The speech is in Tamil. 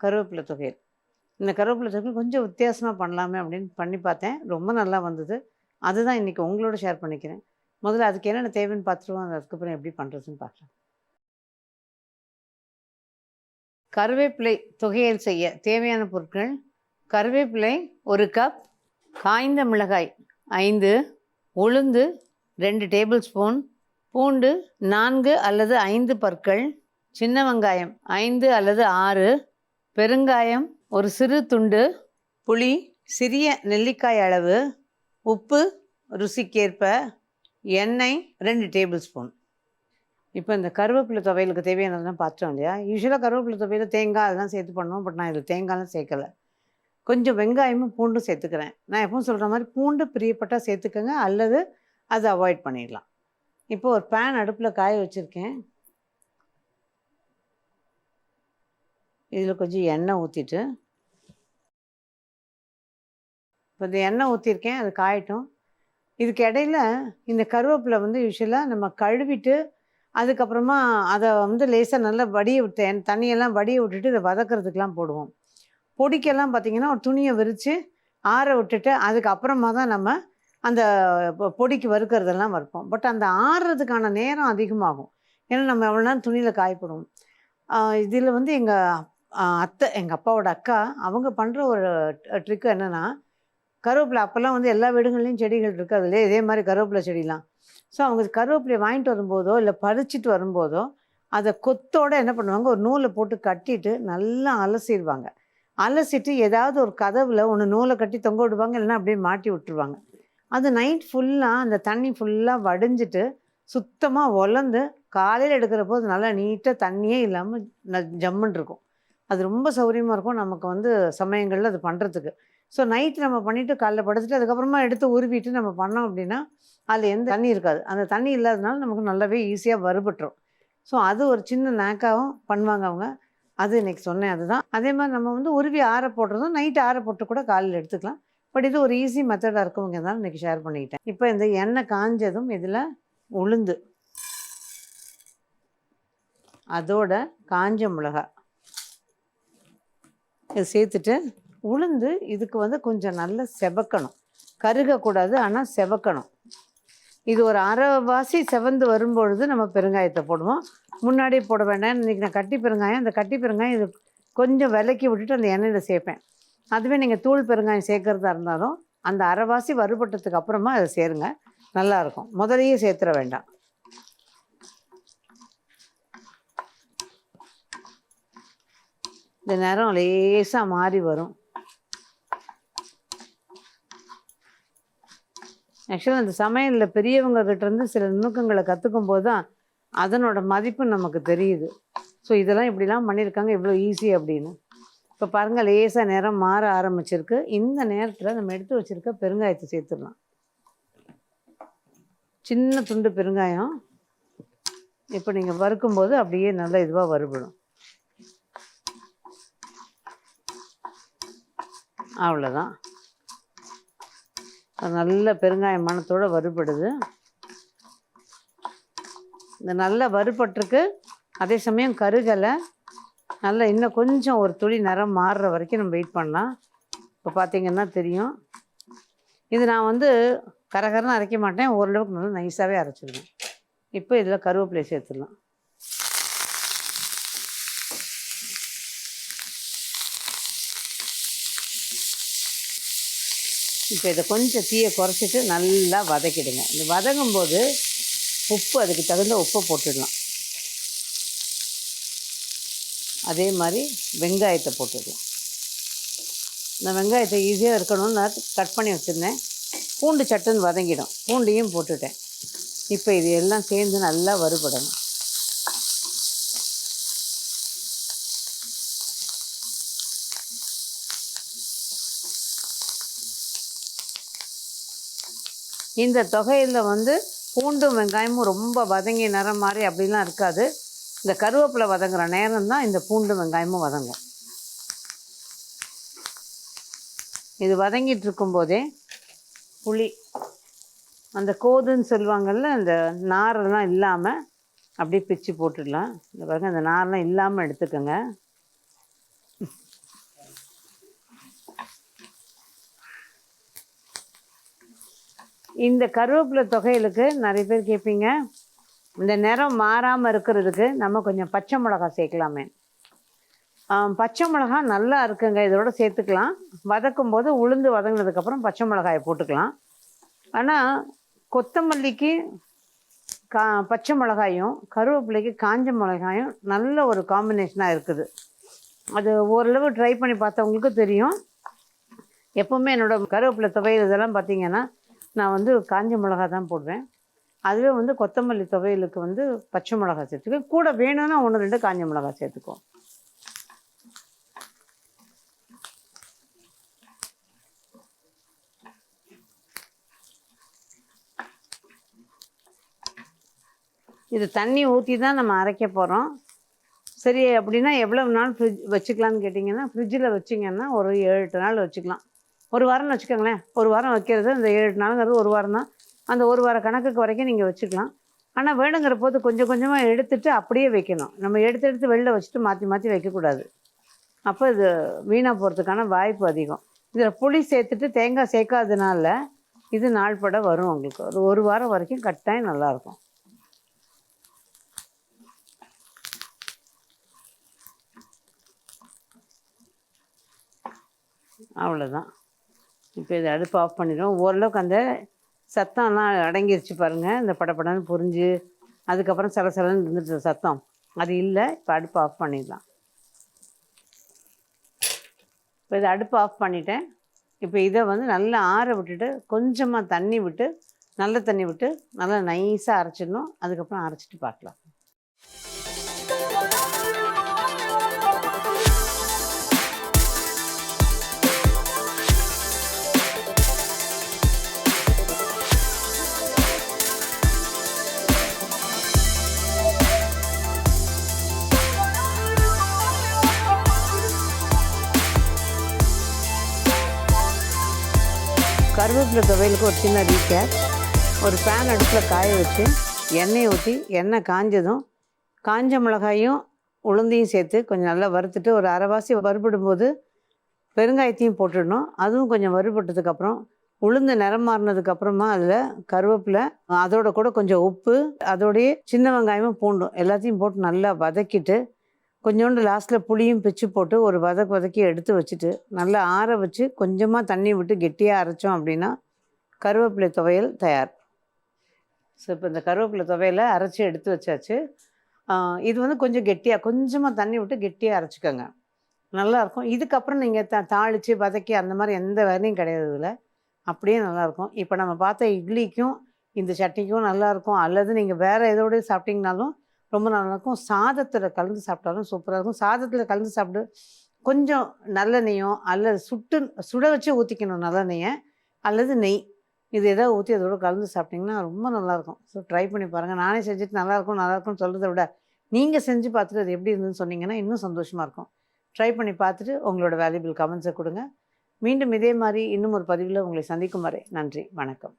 கருவேப்பிலை தொகையல். இந்த கருவேப்பிலை தொகையல் கொஞ்சம் வித்தியாசமாக பண்ணலாமே அப்படின்னு பண்ணி பார்த்தேன். ரொம்ப நல்லா வந்தது. அதுதான் இன்றைக்கி உங்களோட ஷேர் பண்ணிக்கிறேன். முதல்ல அதுக்கு என்னென்ன தேவைன்னு பார்த்துருவோம். அதுக்கப்புறம் எப்படி பண்ணுறதுன்னு பார்க்கலாம். கருவேப்பிலை தொகையல் செய்ய தேவையான பொருட்கள்: கருவேப்பிலை 1 கப், காய்ந்த மிளகாய் 5, உளுந்து 2 டேபிள் ஸ்பூன், பூண்டு 4 அல்லது 5 பற்கள், சின்ன வெங்காயம் 5 அல்லது 6, பெருங்காயம் ஒரு சிறு துண்டு, புளி சிறிய நெல்லிக்காய் அளவு, உப்பு ருசிக்கேற்ப, எண்ணெய் 2 டேபிள் ஸ்பூன். இப்போ இந்த கருவேப்பிலை துவையலுக்கு தேவையானதெல்லாம் பார்த்தோம் இல்லையா? யூஸ்வலாக கருவேப்பிலை துவையல் தேங்காய் அதெல்லாம் சேர்த்து பண்ணுவோம். பட் நான் இதில் தேங்காய்லாம் சேர்க்கலை. கொஞ்சம் வெங்காயமும் பூண்டும் சேர்த்துக்கிறேன். நான் எப்பவும் சொல்கிற மாதிரி பூண்டு பிரியப்பட்டால் சேர்த்துக்கோங்க, அல்லது அதை அவாய்ட் பண்ணிடலாம். இப்போ ஒரு பேன் அடுப்பில் காய வச்சுருக்கேன். இதில் கொஞ்சம் எண்ணெய் ஊற்றிட்டு, இப்போ இந்த எண்ணெய் ஊற்றிருக்கேன், அது காயட்டும். இதுக்கு இடையில இந்த கருவேப்பிலை வந்து யூஸ்வலாக நம்ம கழுவிட்டு அதுக்கப்புறமா அதை வந்து லேசாக நல்லா வடிய விட்டு தண்ணியெல்லாம் வடிய விட்டுட்டு இதை வதக்கிறதுக்கெலாம் போடுவோம். பொடிக்கெல்லாம் பார்த்திங்கன்னா ஒரு துணியை விரித்து ஆற விட்டுட்டு அதுக்கப்புறமா தான் நம்ம அந்த பொடிக்கு வறுக்கிறதெல்லாம் வறுப்போம். பட் அந்த ஆறுறதுக்கான நேரம் அதிகமாகும். ஏன்னா நம்ம எவ்வளோ நேரம் துணியில் காயப்படுவோம். இதில் வந்து எங்கள் அப்பாவோட அக்கா அவங்க பண்ணுற ஒரு ட்ரிக்கு என்னென்னா, கருவேப்பிலை அப்போல்லாம் வந்து எல்லா வீடுகள்லேயும் செடிகள் இருக்குது, அதிலே இதே மாதிரி கருவேப்பிலை செடிலாம். ஸோ அவங்க கருவேப்பிலையை வாங்கிட்டு வரும்போதோ இல்லை பறிச்சிட்டு வரும்போதோ அதை கொத்தோடு என்ன பண்ணுவாங்க, ஒரு நூலை போட்டு கட்டிட்டு நல்லா அலசிடுவாங்க. அலசிட்டு ஏதாவது ஒரு கதவில் ஒன்று நூலை கட்டி தொங்க விடுவாங்க, இல்லைன்னா அப்படியே மாட்டி விட்டுருவாங்க. அது நைட் ஃபுல்லாக அந்த தண்ணி ஃபுல்லாக வடிஞ்சிட்டு சுத்தமாக உலர்ந்து காலையில் எடுக்கிற போது நல்லா நீட்டாக தண்ணியே இல்லாமல் ஜம்முன்னு இருக்கும். அது ரொம்ப சௌகரியமாக இருக்கும் நமக்கு வந்து சமயங்களில் அது பண்ணுறதுக்கு. ஸோ நைட்டு நம்ம பண்ணிவிட்டு காலைல படுத்துட்டு அதுக்கப்புறமா எடுத்து உருவிட்டு நம்ம பண்ணோம் அப்படின்னா அதில் எந்த தண்ணி இருக்காது. அந்த தண்ணி இல்லாததுனால நமக்கு நல்லாவே ஈஸியாக வறுபட்டுரும். ஸோ அது ஒரு சின்ன நேக்காகவும் பண்ணுவாங்க அவங்க. அது இன்றைக்கி சொன்னேன். அதுதான் அதே மாதிரி நம்ம வந்து உருவி ஆற போடுறதும் நைட்டு ஆற போட்டு கூட காலையில் எடுத்துக்கலாம். பட் இது ஒரு ஈஸி மெத்தடாக இருக்கவங்க தான் இன்றைக்கி ஷேர் பண்ணிக்கிட்டேன். இப்போ இந்த எண்ணெய் காஞ்சதும் இதில் உளுந்து, அதோட காஞ்ச மிளகாய் இது சேர்த்துட்டு, உளுந்து இதுக்கு வந்து கொஞ்சம் நல்லா செவக்கணும், கருகக்கூடாது, ஆனால் செவக்கணும். இது ஒரு அரைவாசி செவந்து வரும்பொழுது நம்ம பெருங்காயத்தை போடுவோம். முன்னாடி போட வேண்டாம். இன்றைக்கி நான் கட்டி பெருங்காயம், அந்த கட்டி பெருங்காயம் இது கொஞ்சம் விலக்கி விட்டுட்டு அந்த எண்ணெயில் சேர்ப்பேன். அதுவே நீங்கள் தூள் பெருங்காயம் சேர்க்குறதா இருந்தாலும் அந்த அரைவாசி வறுபட்டதுக்கு அப்புறமா அதை சேருங்க, நல்லாயிருக்கும். முதலையே சேர்த்துட வேண்டாம். இந்த நேரம் லேசாக மாறி வரும். ஆக்சுவலாக அந்த சமையலில் பெரியவங்க கிட்டேருந்து சில நுணுக்கங்களை கற்றுக்கும் போது தான் அதனோட மதிப்பு நமக்கு தெரியுது. ஸோ இதெல்லாம் இப்படிலாம் பண்ணியிருக்காங்க, இவ்வளோ ஈஸி அப்படின்னு. இப்போ பாருங்கள், லேசாக நேரம் மாற ஆரம்பிச்சிருக்கு. இந்த நேரத்தில் நம்ம எடுத்து வச்சுருக்க பெருங்காயத்தை சேர்த்துடலாம். சின்ன துண்டு பெருங்காயம். இப்போ நீங்கள் வறுக்கும்போது அப்படியே நல்லா இதுவாக வறுபடும். அவ்வளோதான். நல்ல பெருங்காய மணத்தோடு வறுபடுது. இந்த நல்லா வறுபட்டிருக்கு, அதே சமயம் கருகலை. நல்லா இன்னும் கொஞ்சம் ஒரு துளி நிறம் மாறுற வரைக்கும் நம்ம வெயிட் பண்ணலாம். இப்போ பார்த்திங்கன்னா தெரியும். இது நான் வந்து கரகரன்னு அரைக்க மாட்டேன், ஓரளவுக்கு நல்லா நைஸாகவே அரைச்சிடுவேன். இப்போ இதில் கருவேப்பிலை சேர்த்துடலாம். இப்போ இதை கொஞ்சம் தீயை குறைச்சிட்டு நல்லா வதக்கிடுங்க. இந்த வதங்கும்போது உப்பு, அதுக்கு தகுந்த உப்பை போட்டுடலாம். அதே மாதிரி வெங்காயத்தை போட்டுடலாம். இந்த வெங்காயத்தை ஈஸியாக இருக்கணும்னு நான் கட் பண்ணி வச்சுருந்தேன். பூண்டு சட்டுன்னு வதங்கிடும், பூண்டையும் போட்டுட்டேன். இப்போ இது எல்லாம் சேர்ந்து நல்லா வறுபடணும். இந்த தொகையில் வந்து பூண்டும் வெங்காயமும் ரொம்ப வதங்கி நிறம் மாதிரி அப்படிலாம் இருக்காது. இந்த கருவேப்பிலை வதங்குற நேரம் தான் இந்த பூண்டு வெங்காயமும் வதங்கும். இது வதங்கிட்டு இருக்கும்போதே புளி, அந்த கோதுன்னு சொல்லுவாங்கள்ல, அந்த நாரெல்லாம் இல்லாமல் அப்படியே பிச்சு போட்டுடலாம். இந்த பாருங்க, அந்த நாரெலாம் இல்லாமல் எடுத்துக்கோங்க. இந்த கருவேப்பிலை தொகையிலுக்கு நிறைய பேர் கேட்பீங்க, இந்த நிறம் மாறாமல் இருக்கிறதுக்கு நம்ம கொஞ்சம் பச்சை மிளகா சேர்க்கலாமே. பச்சை மிளகா நல்லா இருக்குங்க, இதோட சேர்த்துக்கலாம். வதக்கும் போது உளுந்து வதங்கினதுக்கப்புறம் பச்சை மிளகாயை போட்டுக்கலாம். ஆனால் கொத்தமல்லிக்கு பச்சை மிளகாயும் கருவேப்பிலைக்கு காஞ்ச மிளகாயும் நல்ல ஒரு காம்பினேஷனாக இருக்குது. அது ஓரளவு ட்ரை பண்ணி பார்த்தவங்களுக்கு தெரியும். எப்போவுமே என்னோடய கருவேப்பிலை துவையல் இதெல்லாம் பார்த்திங்கன்னா நான் வந்து காஞ்ச மிளகா தான் போடுவேன். அதுவே வந்து கொத்தமல்லி துவையலுக்கு வந்து பச்சை மிளகா சேர்த்துக்குவேன். கூட வேணும்னா 1-2 காஞ்ச மிளகா சேர்த்துக்குவோம். இது தண்ணி ஊற்றி தான் நம்ம அரைக்க போகிறோம். சரி அப்படின்னா எவ்வளவு நாள் வச்சுக்கலான்னு கேட்டிங்கன்னா, ஃப்ரிட்ஜில் வச்சிங்கன்னா ஒரு 7-8 நாள் வச்சுக்கலாம். ஒரு வாரம்னு வச்சுக்கோங்களேன். ஒரு வாரம் வைக்கிறது இந்த 7 நாளுங்கிறது ஒரு வாரம் தான். அந்த ஒரு வார கணக்குக்கு வரைக்கும் நீங்கள் வச்சுக்கலாம். ஆனால் வேணுங்கிற போது கொஞ்சம் கொஞ்சமாக எடுத்துகிட்டு அப்படியே வைக்கணும். நம்ம எடுத்து வெளில வச்சுட்டு மாற்றி வைக்கக்கூடாது. அப்போ இது வீணாக போகிறதுக்கான வாய்ப்பு அதிகம். இதில் புளி சேர்த்துட்டு தேங்காய் சேர்க்காததுனால இது நாள்பட வரும். உங்களுக்கு ஒரு வாரம் வரைக்கும் கட்டாயம் நல்லாயிருக்கும். அவ்வளோதான். இப்போ இதை அடுப்பு ஆஃப் பண்ணிடுவோம். ஓரளவுக்கு அந்த சத்தம்லாம் அடங்கிருச்சு பாருங்கள். இந்த படப்படன்னு புரிஞ்சு அதுக்கப்புறம் சலசலன்னு இருந்துட்டு சத்தம் அது இல்லை. இப்போ அடுப்பு ஆஃப் பண்ணிடலாம். இப்போ இதை அடுப்பு ஆஃப் பண்ணிட்டேன். இப்போ இதை வந்து நல்லா ஆற விட்டுட்டு கொஞ்சமாக தண்ணி விட்டு நல்ல தண்ணி விட்டு நல்லா நைஸாக அரைச்சிடணும். அதுக்கப்புறம் அரைச்சிட்டு பார்க்கலாம். கருவேப்பிலை துவையலுக்கு ஒரு சின்ன ரீகேப். ஒரு பேன் அடுப்பில் காய வச்சு எண்ணெயை ஊற்றி எண்ணெய் காஞ்சதும் காஞ்ச மிளகாயும் உளுந்தையும் சேர்த்து கொஞ்சம் நல்லா வறுத்துட்டு ஒரு அரைவாசி வறுபடும்போது பெருங்காயத்தையும் போட்டுடணும். அதுவும் கொஞ்சம் வறுபட்டதுக்கப்புறம் உளுந்து நிறம் மாறினதுக்கப்புறமா அதில் கருவேப்பிலை அதோட கூட கொஞ்சம் உப்பு அதோடைய சின்ன வெங்காயமும் பூண்டும் எல்லாத்தையும் போட்டு நல்லா வதக்கிட்டு கொஞ்சோண்டு லாஸ்ட்டில் புளியும் பிச்சு போட்டு ஒரு வதக்கி எடுத்து வச்சுட்டு நல்லா ஆற வச்சு கொஞ்சமாக தண்ணி விட்டு கெட்டியாக அரைச்சோம் அப்படின்னா கருவேப்பிலை துவையல் தயார். ஸோ இப்போ இந்த கருவேப்பிலை துவையலை அரைச்சி எடுத்து வச்சாச்சு. இது வந்து கொஞ்சம் கெட்டியாக கொஞ்சமாக தண்ணி விட்டு கெட்டியாக அரைச்சிக்கோங்க, நல்லாயிருக்கும். இதுக்கப்புறம் நீங்கள் தாளித்து வதக்கி அந்த மாதிரி எந்த வேலையும் கிடையாது இதில். அப்படியே நல்லாயிருக்கும். இப்போ நம்ம பார்த்த இட்லிக்கும் இந்த சட்னிக்கும் நல்லாயிருக்கும். அல்லது நீங்கள் வேறு எதோடய சாப்பிட்டிங்கனாலும் ரொம்ப நல்லாயிருக்கும். சாதத்தில் கலந்து சாப்பிட்டாலும் சூப்பராக இருக்கும். சாதத்தில் கலந்து சாப்பிட்டு கொஞ்சம் நல்லெண்ணெய்யோ அல்லது சுட வச்சு ஊற்றிக்கணும் நல்லெண்ணெயை அல்லது நெய். இது எதாவது ஊற்றி அதோட கலந்து சாப்பிட்டிங்கன்னா ரொம்ப நல்லாயிருக்கும். ஸோ ட்ரை பண்ணி பாருங்கள். நானே செஞ்சுட்டு நல்லாயிருக்கும்னு சொல்கிறத விட நீங்கள் செஞ்சு பார்த்துட்டு அது எப்படி இருந்துன்னு சொன்னீங்கன்னா இன்னும் சந்தோஷமாக இருக்கும். ட்ரை பண்ணி பார்த்துட்டு உங்களோட வேல்யூபிள் கமெண்ட்ஸை கொடுங்க. மீண்டும் இதே மாதிரி இன்னும் ஒரு பதிவில் உங்களை சந்திக்கும் வரை நன்றி, வணக்கம்.